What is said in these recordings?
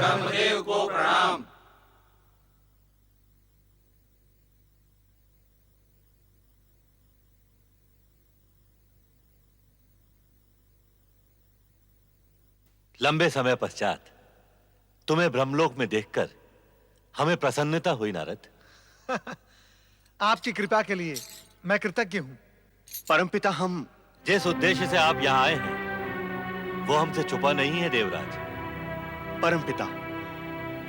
ब्रह्मदेव को प्रणाम। लंबे समय पश्चात तुम्हें ब्रह्मलोक में देखकर हमें प्रसन्नता हुई नारद। आपकी कृपा के लिए मैं कृतज्ञ हूं। परमपिता, हम जिस उद्देश्य से आप यहाँ आए हैं वो हमसे छुपा नहीं है देवराज। परमपिता,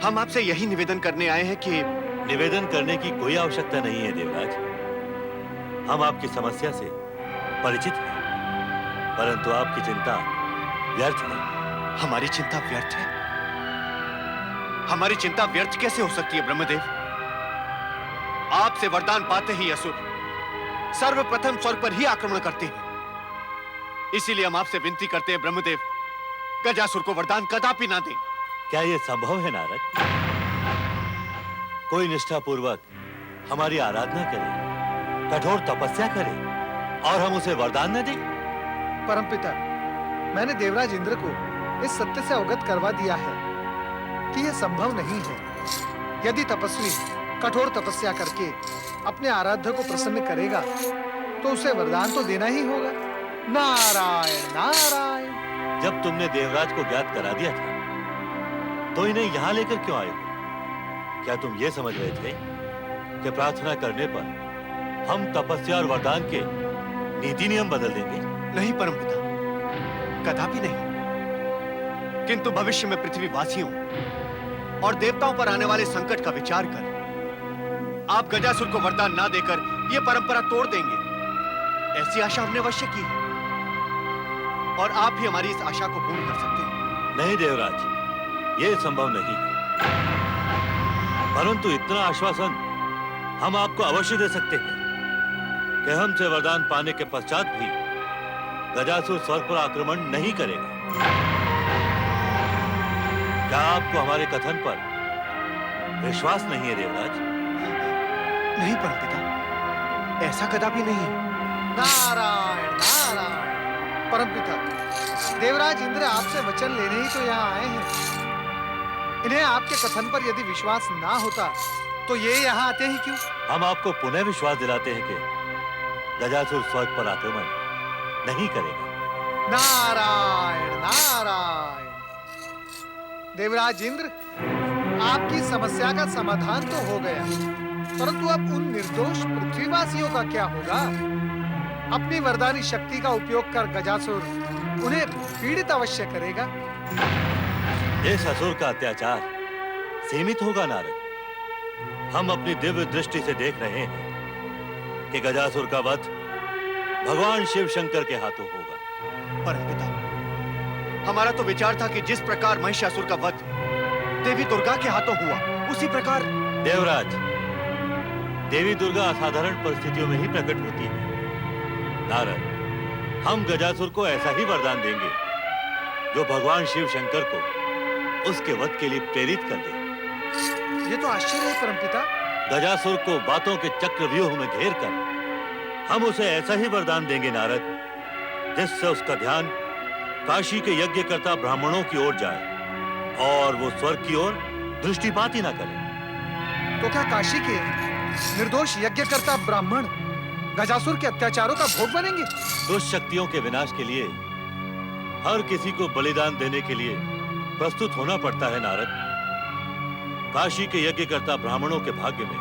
हम आपसे यही निवेदन करने आए हैं कि निवेदन करने की कोई आवश्यकता नहीं है देवराज। हम आपकी समस्या से परिचित हैं, परंतु आपकी चिंता व्यर्थ है। हमारी चिंता व्यर्थ है? हमारी चिंता व्यर्थ कैसे हो सकती है ब्रह्मदेव? आपसे वरदान पाते ही असुर सर्वप्रथम स्वर्ग पर ही आक्रमण करते हैं। इसीलिए हम आपसे विनती करते हैं ब्रह्मदेव, गजासुर को वरदान कदापि ना दें। क्या यह संभव है नारद? कोई निष्ठापूर्वक हमारी आराधना करे, कठोर तपस्या करे और हम उसे वरदान न दें? परमपिता, मैंने देवराज इंद्र को इस सत्य से अवगत करवा दिया है कि यह संभव नहीं है। यदि तपस्वी कठोर तपस्या करके अपने आराध्य को प्रसन्न करेगा तो उसे वरदान तो देना ही होगा। नारायण नारायण। जब तुमने देवराज को ज्ञात करा दिया था तो इन्हें यहां लेकर क्यों आए? क्या तुम ये समझ रहे थे कि प्रार्थना करने पर हम तपस्या और वरदान के नीति नियम बदल देंगे? नहीं परमपिता, कदापि नहीं। किंतु भविष्य में पृथ्वीवासियों और देवताओं पर आने वाले संकट का विचार कर आप गजासुर को वरदान ना देकर यह परंपरा तोड़ देंगे, ऐसी आशा हमने अवश्य की है और आप ही हमारी इस आशा को पूर्ण कर सकते हैं। नहीं देवराज, यह संभव नहीं है, परंतु इतना आश्वासन हम आपको अवश्य दे सकते हैं कि हमसे वरदान पाने के पश्चात भी गजासुर स्वर्ग पर आक्रमण नहीं करेगा। क्या आपको हमारे कथन पर विश्वास नहीं है देवराज? नहीं परमपिता, ऐसा कदापि नहीं है। नारायण नारायण। परमपिता, देवराज इंद्र आपसे वचन लेने ही तो यहाँ आए हैं। इन्हें आपके कथन पर यदि विश्वास ना होता तो ये यहाँ आते ही क्यों? हम आपको पुनः विश्वास दिलाते हैं कि गजासुर स्वर्ग पर आक्रमण नहीं करेगा। नारायण नारायण। देवराज इंद्र, आपकी समस्या का समाधान तो हो गया, परंतु अब उन निर्दोष पृथ्वीवासियों का क्या होगा? अपनी वरदानी शक्ति का उपयोग कर गजासुर उन्हें पीड़ित अवश्य करेगा। इस असुर का अत्याचार सीमित होगा नारद। हम अपनी दिव्य दृष्टि से देख रहे हैं कि गजासुर का वध भगवान शिव शंकर के हाथों होगा। परमपिता, हमारा तो विचार था कि जिस प्रकार महिषासुर का वध देवी दुर्गा के हाथों हुआ, उसी प्रकार देवराज, देवी दुर्गा असाधारण परिस्थितियों में ही प्रकट होती है। नारद, हम गजासुर को ऐसा ही वरदान देंगे जो भगवान शिव शंकर को उसके वध के लिए प्रेरित कर दे। ये तो आश्चर्य है परमपिता। गजासुर को बातों के चक्रव्यूह में घेर कर हम उसे ऐसा ही वरदान देंगे नारद, जिससे उसका ध्यान काशी के यज्ञकर्ता ब्राह्मणों की ओर जाए और वो स्वर्ग की ओर दृष्टिपात ही ना करे। तो क्या काशी के निर्दोष यज्ञकर्ता ब्राह्मण गजासुर के अत्याचारों का भोग बनेंगे? दुष्ट शक्तियों के विनाश के लिए हर किसी को बलिदान देने के लिए प्रस्तुत होना पड़ता है नारद। काशी के यज्ञकर्ता ब्राह्मणों के भाग्य में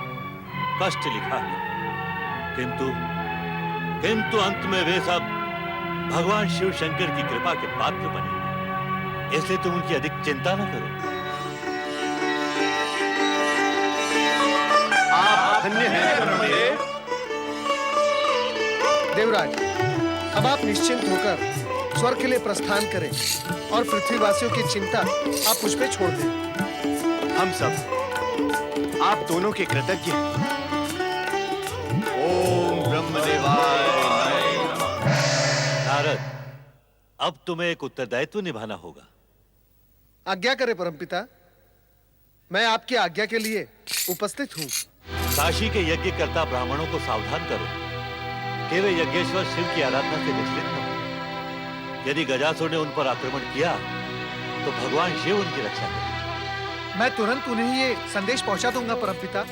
कष्ट लिखा है, किंतु अंत में वे सब भगवान शिव शंकर की कृपा के पात्र बनेंगे। इसलिए तुम उनकी अधिक चिंता न करो। आप धन्य हैं ब्रह्मदेव। देवराज, अब आप निश्चिंत होकर स्वर्ग के लिए प्रस्थान करें और पृथ्वीवासियों की चिंता आप मुझ पे छोड़ दें। हम सब आप दोनों के कृतज्ञ हैं। ओम ब्रह्मदेवाय नमः। नारद, अब तुम्हें एक उत्तरदायित्व निभाना होगा। आज्ञा करें परमपिता, मैं आपकी आज्ञा के लिए उपस्थित हूँ। काशी के यज्ञकर्ता ब्राह्मणों को सावधान करो कि वे यज्ञेश्वर शिव की आराधना से विचलित न हो। यदि गजासुर ने उन पर आक्रमण किया तो भगवान शिव उनकी रक्षा करें। मैं तुरंत उन्हें ये संदेश पहुंचा दूंगा परमपिता।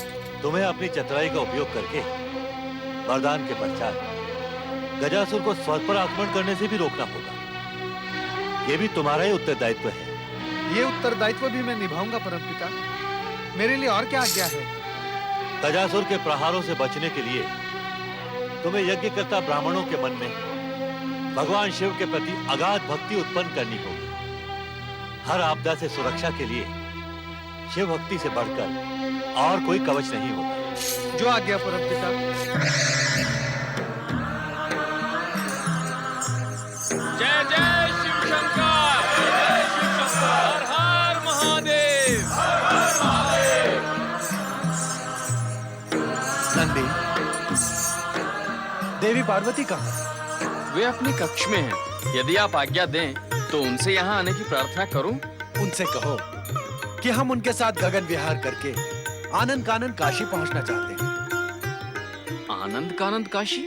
तुम्हें अपनी चतुराई का उपयोग करके वरदान के पश्चात गजासुर को स्वर्ग पर आक्रमण करने से भी रोकना होगा। ये भी तुम्हारा ही उत्तरदायित्व है। ये उत्तरदायित्व भी मैं निभाऊंगा परमपिता। मेरे लिए और क्या आज्ञा है? गजासुर के प्रहारों से बचने के लिए तुम्हें यज्ञकर्ता ब्राह्मणों के मन में भगवान शिव के प्रति अगाध भक्ति उत्पन्न करनी होगी। हर आपदा से सुरक्षा के लिए शिव भक्ति से बढ़कर और कोई कवच नहीं होता। जो आज्ञा परमपिता। जय जय शिव शंकर, जय शिव शंकर, हर हर महादेव, हर हर महादेव। नंदी, देवी पार्वती कहाँ? वे अपने कक्ष में हैं। यदि आप आज्ञा दें तो उनसे यहाँ आने की प्रार्थना करूं? उनसे कहो कि हम उनके साथ गगन विहार करके आनंद कानन काशी पहुंचना चाहते हैं। आनंद कानंद काशी?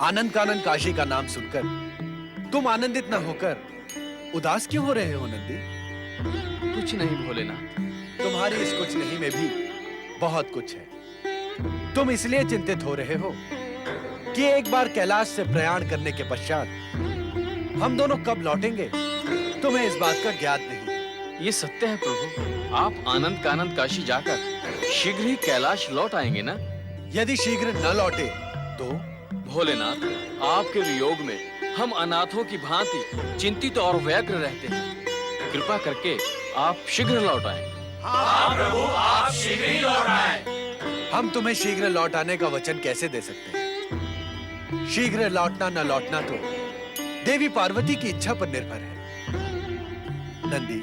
आनंद कानन काशी का नाम सुनकर तुम आनंदित न होकर उदास क्यों हो रहे हो नंदी? कुछ नहीं भोलेनाथ। तुम्हारी इस कुछ नहीं में भी बहुत कुछ है। तुम इसलिए चिंतित हो रहे हो कि एक बार कैलाश से प्रयाण करने के पश्चात हम दोनों कब लौटेंगे, तुम्हें इस बात का ज्ञात नहीं। ये सत्य है प्रभु। आप आनंद कानंद काशी जाकर शीघ्र ही कैलाश लौट आएंगे ना? यदि शीघ्र न लौटे तो? भोलेनाथ, आपके वियोग में हम अनाथों की भांति चिंतित और व्यग्र रहते हैं। कृपा करके आप शीघ्र लौट आएं। हाँ प्रभु, आप शीघ्र ही लौट आएं। हम तुम्हें शीघ्र लौट आने का वचन कैसे दे सकते हैं? शीघ्र लौटना न लौटना तो देवी पार्वती की इच्छा पर निर्भर है। नंदी,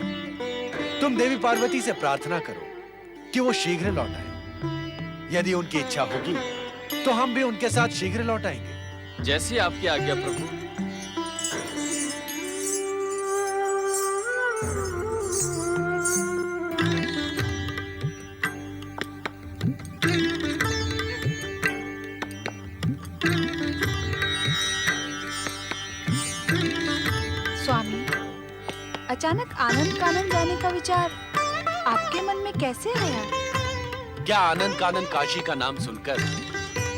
तुम देवी पार्वती से प्रार्थना करो कि वो शीघ्र लौट आए। यदि उनकी इच्छा होगी तो हम भी उनके साथ शीघ्र लौट आएंगे। जैसी आपकी आज्ञा प्रभु। स्वामी, अचानक आनंद कानन जाने का विचार आपके मन में कैसे आया? क्या आनंद कानन काशी का नाम सुनकर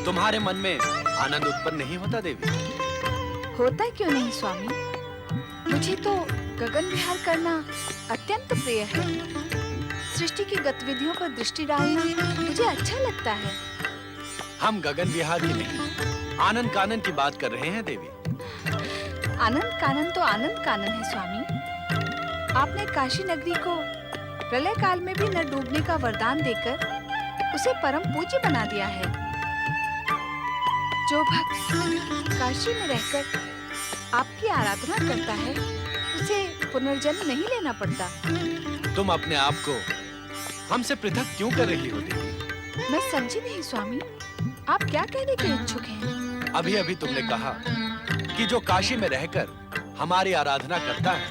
तुम्हारे मन में आनंद उत्पन्न नहीं होता देवी? होता क्यों नहीं स्वामी? मुझे तो गगन विहार करना अत्यंत प्रिय है। सृष्टि की गतिविधियों पर दृष्टि डालना मुझे अच्छा लगता है। हम गगन विहार की नहीं, आनंद कानन की बात कर रहे हैं देवी। आनंद कानन तो आनंद कानन है स्वामी। आपने काशी नगरी को प्रलय काल में भी न डूबने का वरदान देकर उसे परम पूज्य बना दिया है। जो भक्त काशी में रहकर आपकी आराधना करता है उसे पुनर्जन्म नहीं लेना पड़ता। तुम अपने आप को हमसे पृथक क्यों कर रही हो देवी? मैं समझी नहीं स्वामी, आप क्या कहने के इच्छुक हैं? अभी अभी तुमने कहा कि जो काशी में रहकर हमारी आराधना करता है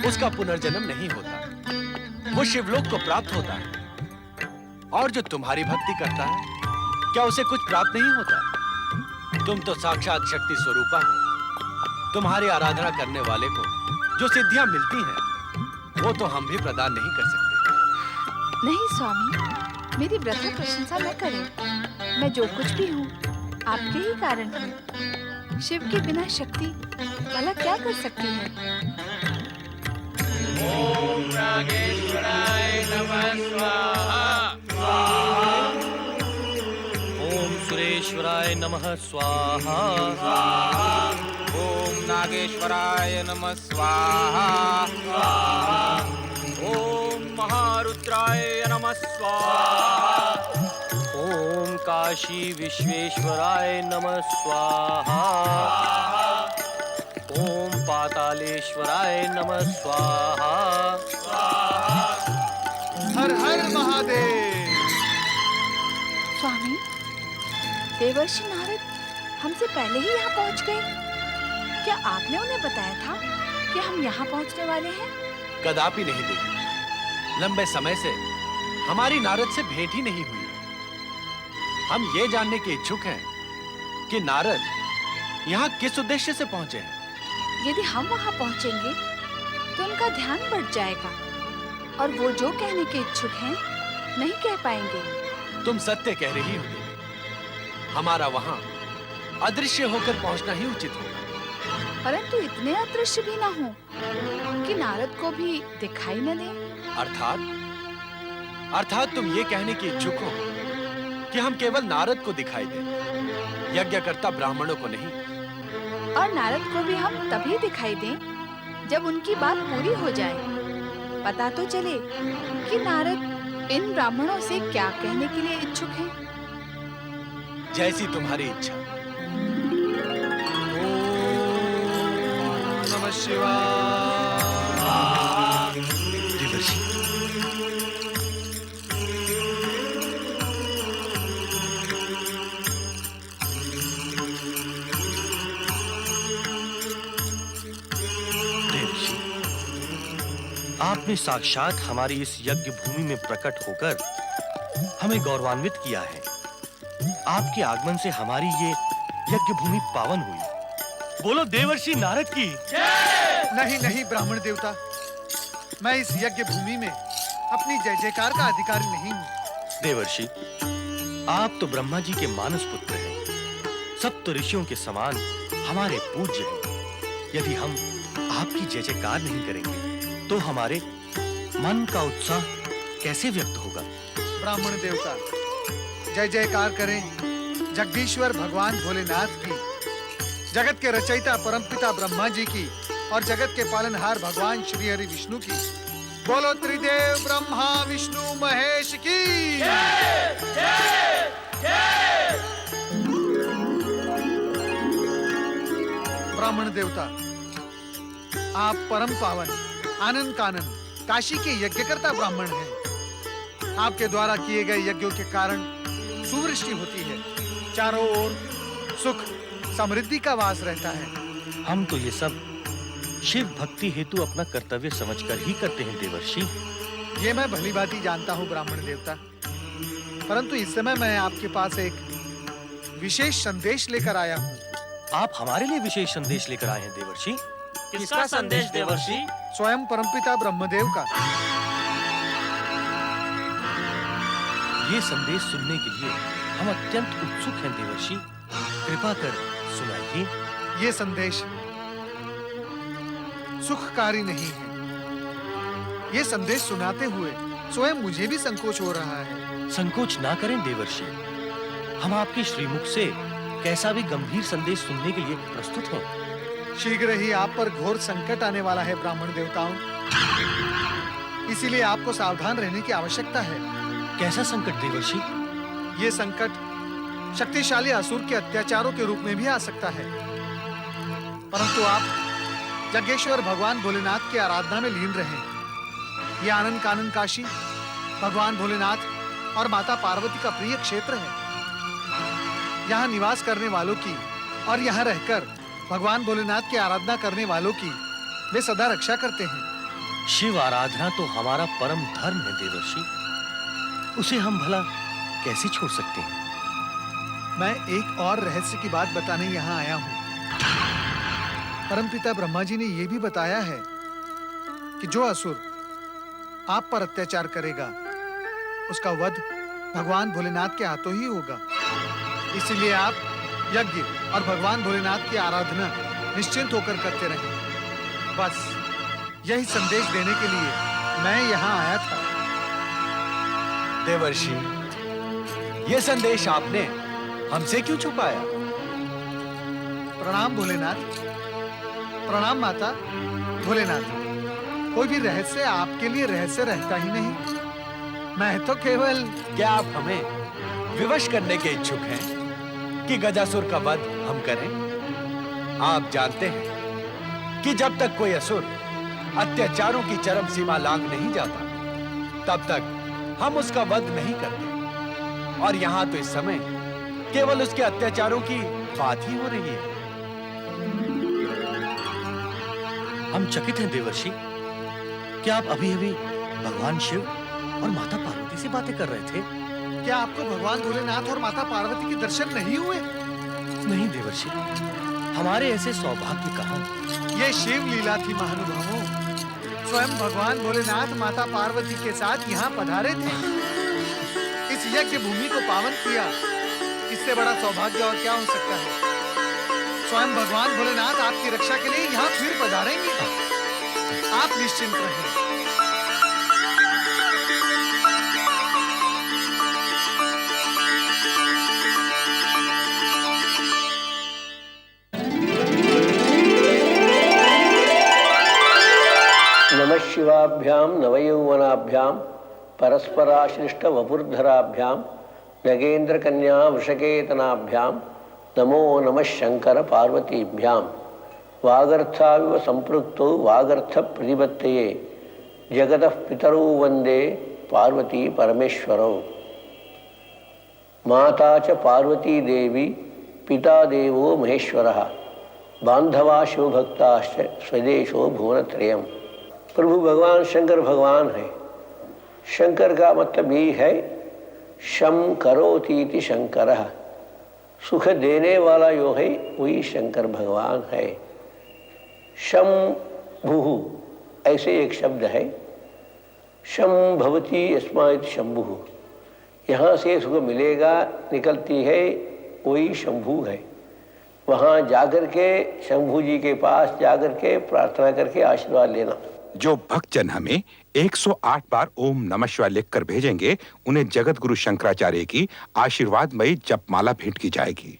उसका पुनर्जन्म नहीं होता, वो शिवलोक को प्राप्त होता है। और जो तुम्हारी भक्ति करता है क्या उसे कुछ प्राप्त नहीं होता? तुम तो साक्षात शक्ति स्वरूपा हो। तुम्हारी आराधना करने वाले को जो सिद्धियां मिलती हैं वो तो हम भी प्रदान नहीं कर सकते। नहीं स्वामी, मेरी वृथा प्रशंसा न करें। मैं जो कुछ भी हूँ आपके ही कारण हूँ। शिव के बिना शक्ति भला क्या कर सकती है? ओम नागेश्वराय नमः स्वाहा। ओम सुरेश्वराय नमः स्वाहा। ओम नागेश्वराय नमः स्वाहा। ओम महारुद्राय नमः स्वाहा। ओम काशी विश्वेश्वराय नमः स्वाहा। ओम पातालेश्वराय नमः स्वाहा। हर हर महादेव। स्वामी, देवर्षि नारद हमसे पहले ही यहाँ पहुँच गए। क्या आपने उन्हें बताया था कि हम यहाँ पहुँचने वाले हैं? कदापि नहीं देवी। लंबे समय से हमारी नारद से भेंट ही नहीं हुई। हम ये जानने के इच्छुक हैं कि नारद यहाँ किस उद्देश्य से पहुंचे हैं। यदि हम वहाँ पहुँचेंगे तो उनका ध्यान बढ़ जाएगा। और वो जो कहने के इच्छुक हैं नहीं कह पाएंगे। तुम सत्य कह रही हो देवी। हमारा वहां अदृश्य होकर पहुंचना ही उचित होगा। परंतु इतने अदृश्य भी ना हो कि नारद को भी दिखाई न दे। अर्थात तुम ये कहने की इच्छुक हो कि हम केवल नारद को दिखाई दें, यज्ञकर्ता ब्राह्मणों को नहीं। और नारद को भी हम तभी दिखाई दें जब उनकी बात पूरी हो जाए। पता तो चले कि नारद इन ब्राह्मणों से क्या कहने के लिए इच्छुक हैं। जैसी तुम्हारी इच्छा। ओम नमः शिवाय। देवर्षि, आपने साक्षात हमारी इस यज्ञ भूमि में प्रकट होकर हमें गौरवान्वित किया है। आपके आगमन से हमारी ये यज्ञ भूमि पावन हुई। बोलो देवर्षि नारद की। नहीं नहीं ब्राह्मण देवता, मैं इस यज्ञ भूमि में अपनी जय जयकार का अधिकारी नहीं हूँ। देवर्षि, आप तो ब्रह्मा जी के मानस पुत्र हैं, सप्त ऋषियों के समान हमारे पूज्य हैं। यदि हम आपकी जय जयकार नहीं करेंगे तो हमारे मन का उत्साह कैसे व्यक्त होगा? ब्राह्मण देवता, जय जयकार करें जगदीश्वर भगवान भोलेनाथ की, जगत के रचयिता परमपिता ब्रह्मा जी की और जगत के पालनहार भगवान श्री हरि विष्णु की। बोलो त्रिदेव ब्रह्मा विष्णु महेश की। ब्राह्मण देवता, आप परम पावन आनंद कानन काशी के यज्ञकर्ता ब्राह्मण हैं। आपके द्वारा किए गए यज्ञों के कारण सुवृष्टि होती है, चारों ओर सुख समृद्धि का वास रहता है। हम तो ये सब शिव भक्ति हेतु अपना कर्तव्य समझकर ही करते हैं देवर्षि। ये मैं भली भांति जानता हूँ ब्राह्मण देवता, परंतु इस समय मैं आपके पास एक विशेष संदेश लेकर आया हूँ। आप हमारे लिए विशेष संदेश लेकर आए हैं देवर्षि। किसका संदेश देवर्षि? स्वयं परमपिता ब्रह्मदेव का। ये संदेश सुनने के लिए हम अत्यंत उत्सुक हैं देवर्षि, कृपा कर सुनाइए। ये संदेश सुखकारी नहीं है। ये संदेश सुनाते हुए स्वयं मुझे भी संकोच हो रहा है। संकोच ना करें देवर्षि, हम आपके श्रीमुख से कैसा भी गंभीर संदेश सुनने के लिए प्रस्तुत हैं। शीघ्र ही आप पर घोर संकट आने वाला है ब्राह्मण देवताओं, इसीलिए आपको सावधान रहने की आवश्यकता है। कैसा संकट देवर्षि? ये संकट शक्तिशाली असुर के अत्याचारों के रूप में भी आ सकता है, परंतु आप यज्ञेश्वर भगवान भोलेनाथ की आराधना में लीन रहें। ये आनंद कानन काशी भगवान भोलेनाथ और माता पार्वती का प्रिय क्षेत्र है। यहाँ निवास करने वालों की और यहाँ रहकर भगवान भोलेनाथ की आराधना करने वालों की वे सदा रक्षा करते हैं। शिव आराधना तो हमारा परम धर्म है देवर्षि, उसे हम भला कैसे छोड़ सकते हैं? मैं एक और रहस्य की बात बताने यहाँ आया हूँ। परमपिता ब्रह्मा जी ने यह भी बताया है कि जो असुर आप पर अत्याचार करेगा उसका वध भगवान भोलेनाथ के हाथों ही होगा। इसीलिए आप यज्ञ और भगवान भोलेनाथ की आराधना निश्चिंत होकर करते रहें। बस यही संदेश देने के लिए मैं यहाँ आया था। देवर्षि, ये संदेश आपने हमसे क्यों छुपाया? प्रणाम भोलेनाथ, प्रणाम माता भोलेनाथ। कोई भी रहस्य आपके लिए रहस्य रहता ही नहीं। मैं तो केवल। क्या आप हमें विवश करने के इच्छुक हैं कि गजासुर का वध हम करें? आप जानते हैं कि जब तक कोई असुर अत्याचारों की चरम सीमा लांघ नहीं जाता, तब तक हम उसका वध नहीं करते। और यहाँ तो इस समय केवल उसके अत्याचारों की बात ही हो रही है। हम चकित हैं देवर्षि, क्या आप अभी-अभी भगवान शिव और माता पार्वती से बातें कर रहे थे? क्या आपको भगवान भोलेनाथ और माता पार्वती के दर्शन नहीं हुए? नहीं देवर्षि, हमारे ऐसे सौभाग्य कहाँ। ये शिव लीला थी महानुभावों। स्वयं भगवान भोलेनाथ माता पार्वती के साथ यहाँ पधारे थे, इस यज्ञ भूमि को पावन किया। इससे बड़ा सौभाग्य और क्या हो सकता है। स्वयं भगवान भोलेनाथ आपकी रक्षा के लिए यहाँ फिर पधारेंगे। आप निश्चिंत रहें। नमः शिवाभ्याम नवयौवनाभ्याम परस्पराश्लिष्ट वपुर्धराभ्याम नगेंद्र कन्या वृषकेतनाभ्याम नमो नमः शंकर पार्वतीभ्याम वागर्थाविव संपृक्तो वागर्थ प्रतिपत्तये जगतः पितरौ वंदे पार्वती परमेश्वरौ। माता च पार्वती देवी पिता देवो महेश्वरः बांधवा शिवभक्ताश्च स्वदेशो भुवनत्रयम्। प्रभु भगवान शंकर भगवान है। शंकर का मतलब यही है शम करोतीति शंकरः, सुख देने वाला जो है वही शंकर भगवान है। शम भुः ऐसे एक शब्द है, शम भवती यस्मात् शंभुः, यहाँ से सुख मिलेगा निकलती है वही शंभु है। वहाँ जाकर के शंभु जी के पास जाकर के प्रार्थना करके आशीर्वाद लेना। जो भक्तजन हमें 108 बार ओम नमः शिवाय लिखकर भेजेंगे, उन्हें जगत गुरु शंकराचार्य की आशीर्वादमयी जपमाला भेंट की जाएगी।